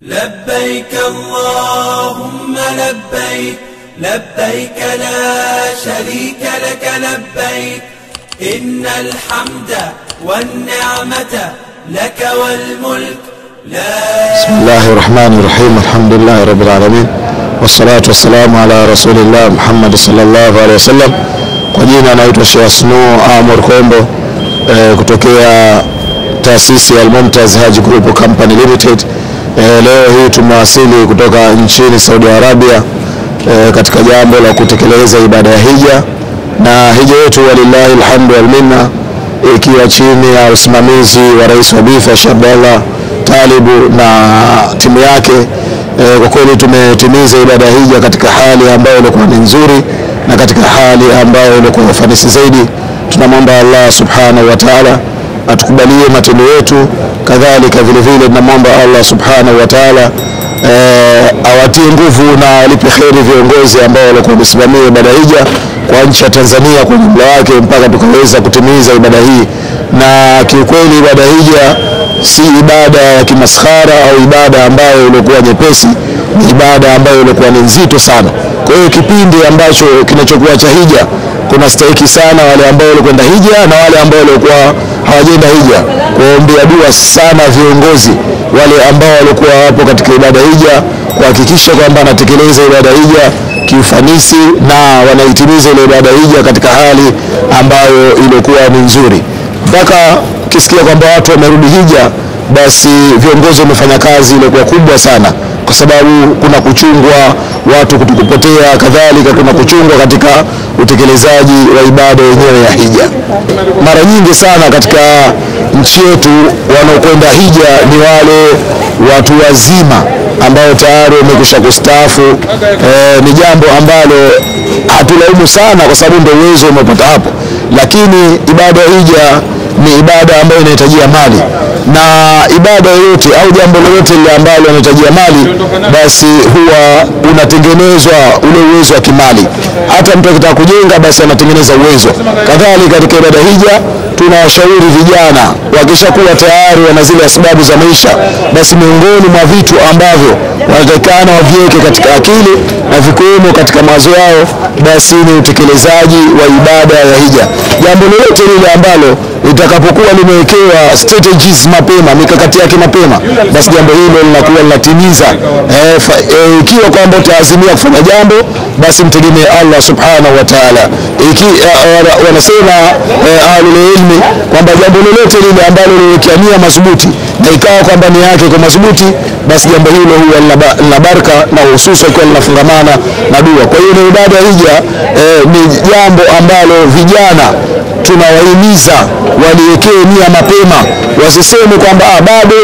لبيك اللهم لبيك لبيك لا شريك لك لبيك إن الحمد والنعمة لك والملك لا. بسم الله الرحمن الرحيم. الحمد لله رب العالمين والصلاة والسلام على رسول الله محمد صلى الله عليه وسلم. Kwa jina naitwa Sheikh Snow Amor Kombo kutokea taasisi ya Al-Mumtaz Haji Group Company Limited. Leo hii tumewasili kutoka nchini Saudi Arabia katika jambo la kutekeleza ibada ya hija, na hija yetu walillahi alhamdu wal minna ikiwa chini ya usimamizi wa Rais wa Bifa Sheikh Abdallah Talibu na timu yake. Kwa kweli tumetimiza ibada ya hija katika hali ambayo ilikuwa ni nzuri na katika hali ambayo ilikuwa ufanisi zaidi. Tunamwomba Allah subhanahu wa ta'ala atukubalie matendo yetu, kadhalika vile vile tunamwomba Allah subhanahu wa ta'ala awatie nguvu na alipe kheri viongozi ambao walikuwa wamesimamia ibada hija kwa nchi ya Tanzania kwa jumla wake mpaka tukaweza kutimiza ibada hii. Na kiukweli ibada hija si ibada ya kimaskhara au ibada ambayo ilikuwa nyepesi, ni ibada ambayo ilikuwa ni nzito sana. Kwa hiyo kipindi ambacho kinachokuwa cha hija kuna stahiki sana wale ambao walikwenda hija na wale ambao walikuwa hawajaenda hija kuombea dua sana viongozi wale ambao walikuwa hapo katika ibada hija, kuhakikisha kwamba anatekeleza ibada hija kiufanisi na wanaitimiza ile ibada hija katika hali ambayo ilikuwa ni nzuri. Mpaka ukisikia kwamba watu wamerudi hija, basi viongozi wamefanya kazi ilikuwa kubwa sana, kwa sababu kuna kuchungwa watu kutokupotea, kadhalika kuna kuchungwa katika utekelezaji wa ibada yenyewe ya hija. Mara nyingi sana katika nchi yetu wanaokwenda hija ni wale watu wazima ambao tayari wamekwisha kustaafu. Ni jambo ambalo hatulaumu sana kwa sababu ndio uwezo umepata hapo, lakini ibada ya hija ni ibada ambayo inahitajia mali, na ibada yoyote au jambo lolote lile ambalo linahitajia mali basi huwa unatengenezwa ule uwezo wa kimali. Hata mtu akitaka kujenga basi anatengeneza uwezo. Kadhalika katika ibada hija tunawashauri vijana wakishakuwa tayari wana zile sababu za maisha, basi miongoni mwa vitu ambavyo wanatakana waviweke katika akili na vikiwemo katika mawazo yao basi ni utekelezaji wa ibada ya hija. Jambo lolote lile ambalo litakapokuwa limewekewa strategies mapema, mikakati yake mapema, basi jambo hilo linakuwa linatimiza. Ikiwa kwamba utaazimia kufanya jambo, basi mtegemee Allah subhanahu wa ta'ala. Wanasema ahlul ilmi kwamba jambo lolote lile ambalo liwekea nia madhubuti na ikawa kwamba nia yake iko madhubuti, basi jambo hilo huwa lina baraka, na hususan kwa linafungamana na dua. Kwa hiyo ibada ya hija ni jambo ambalo vijana tunawahimiza waliwekee nia mapema, wasiseme kwamba bado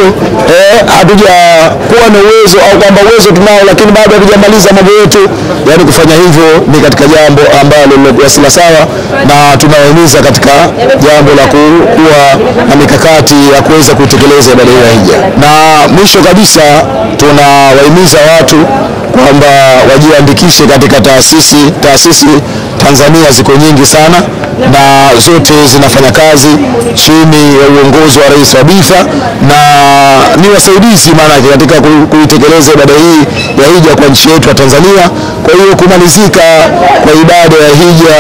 hatujakuwa na uwezo au kwamba uwezo tunao lakini bado hatujamaliza mambo yetu. Yani kufanya hivyo ni katika jambo ambalo lilikuwa si sawa, na tunawahimiza katika jambo la kuwa na mikakati ya kuweza kutekeleza ibada ya hija. Na mwisho kabisa tunawahimiza watu kwamba wajiandikishe katika taasisi Tanzania ziko nyingi sana na zote zinafanya kazi chini ya uongozi wa Rais wa Bifa na ni wasaidizi maana katika kuitekeleza ibada hii ya hija kwa nchi yetu ya Tanzania. Kwa hiyo kumalizika kwa ibada ya hija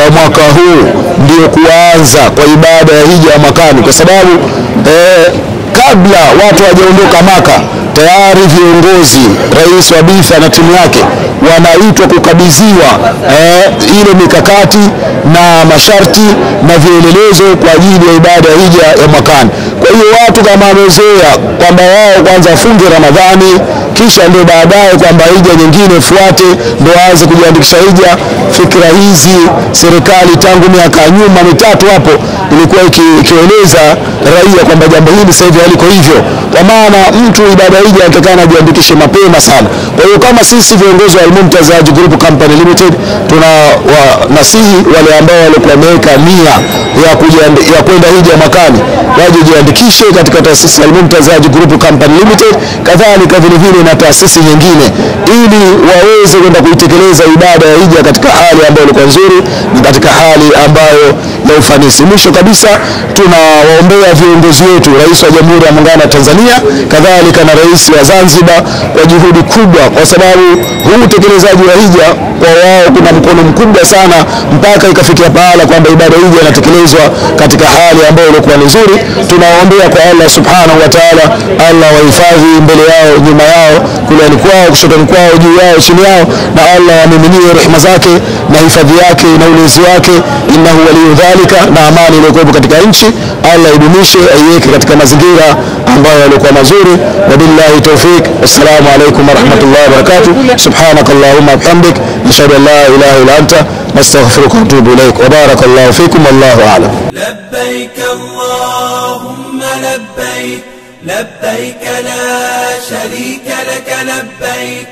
ya mwaka huu ndio kuanza kwa ibada ya hija ya mwakani, kwa sababu kabla watu hawajaondoka Maka tayari viongozi, Rais wa Bifa na timu yake wanaitwa kukabidhiwa ile mikakati na masharti na vielelezo kwa ajili ya ibada ya hija ya mwakani. Kwa hiyo watu kama wamezoea kwamba wao kwanza wafunge Ramadhani kisha ndio baadaye kwamba hija nyingine ifuate ndio waanze kujiandikisha hija, fikra hizi serikali tangu miaka nyuma mitatu hapo ilikuwa ikieleza raia kwamba jambo hili sasa hivi haliko hivyo, kwa maana mtu ibada hija atakana ajiandikishe mapema sana. Kwa hiyo kama sisi viongozi wa Al-Mumtaz Haji Group Company Limited tunawasihi wale ambao walikuwa wameweka nia ya kwenda hija mwakani waje jiandikishe katika taasisi ya Al-Mumtaz Haji Group Company Limited. Kadhalika vile vile na taasisi nyingine ili waweze kwenda kuitekeleza ibada ya hija katika hali ambayo ilikuwa nzuri na katika hali ambayo ya ufanisi. Mwisho kabisa tunawaombea viongozi wetu, Rais wa Jamhuri ya Muungano wa Tanzania kadhalika na Rais wa Zanzibar kwa juhudi kubwa, kwa sababu huu utekelezaji wa hija kwa wao kuna mkono mkubwa sana mpaka ikafikia pahala kwamba ibada hija inatekelezwa katika hali ambayo ilikuwa nzuri. Tunawaombea kwa Allah subhanahu wa ta'ala, Allah wahifadhi mbele yao, nyuma yao, kuliani kwao, kushoto kwao, juu yao, chini yao, na Allah amiminie rehema zake na hifadhi yake na ulinzi wake, innahu waliyu dhalika, na amani iliyokuwepo katika nchi Allah idumishe, aiweke katika mazingira ambayo yalikuwa mazuri. Wabillahi tawfik. Assalamu alaykum wa rahmatullahi wa barakatuh. Subhanakallahumma wa bihamdik, nashhadu an la ilaha illa anta, nastaghfiruka wa atubu ilaik. Wa barakallahu fikum, wallahu a'lam. لبيك اللهم لبيك لبيك لا شريك لك لبيك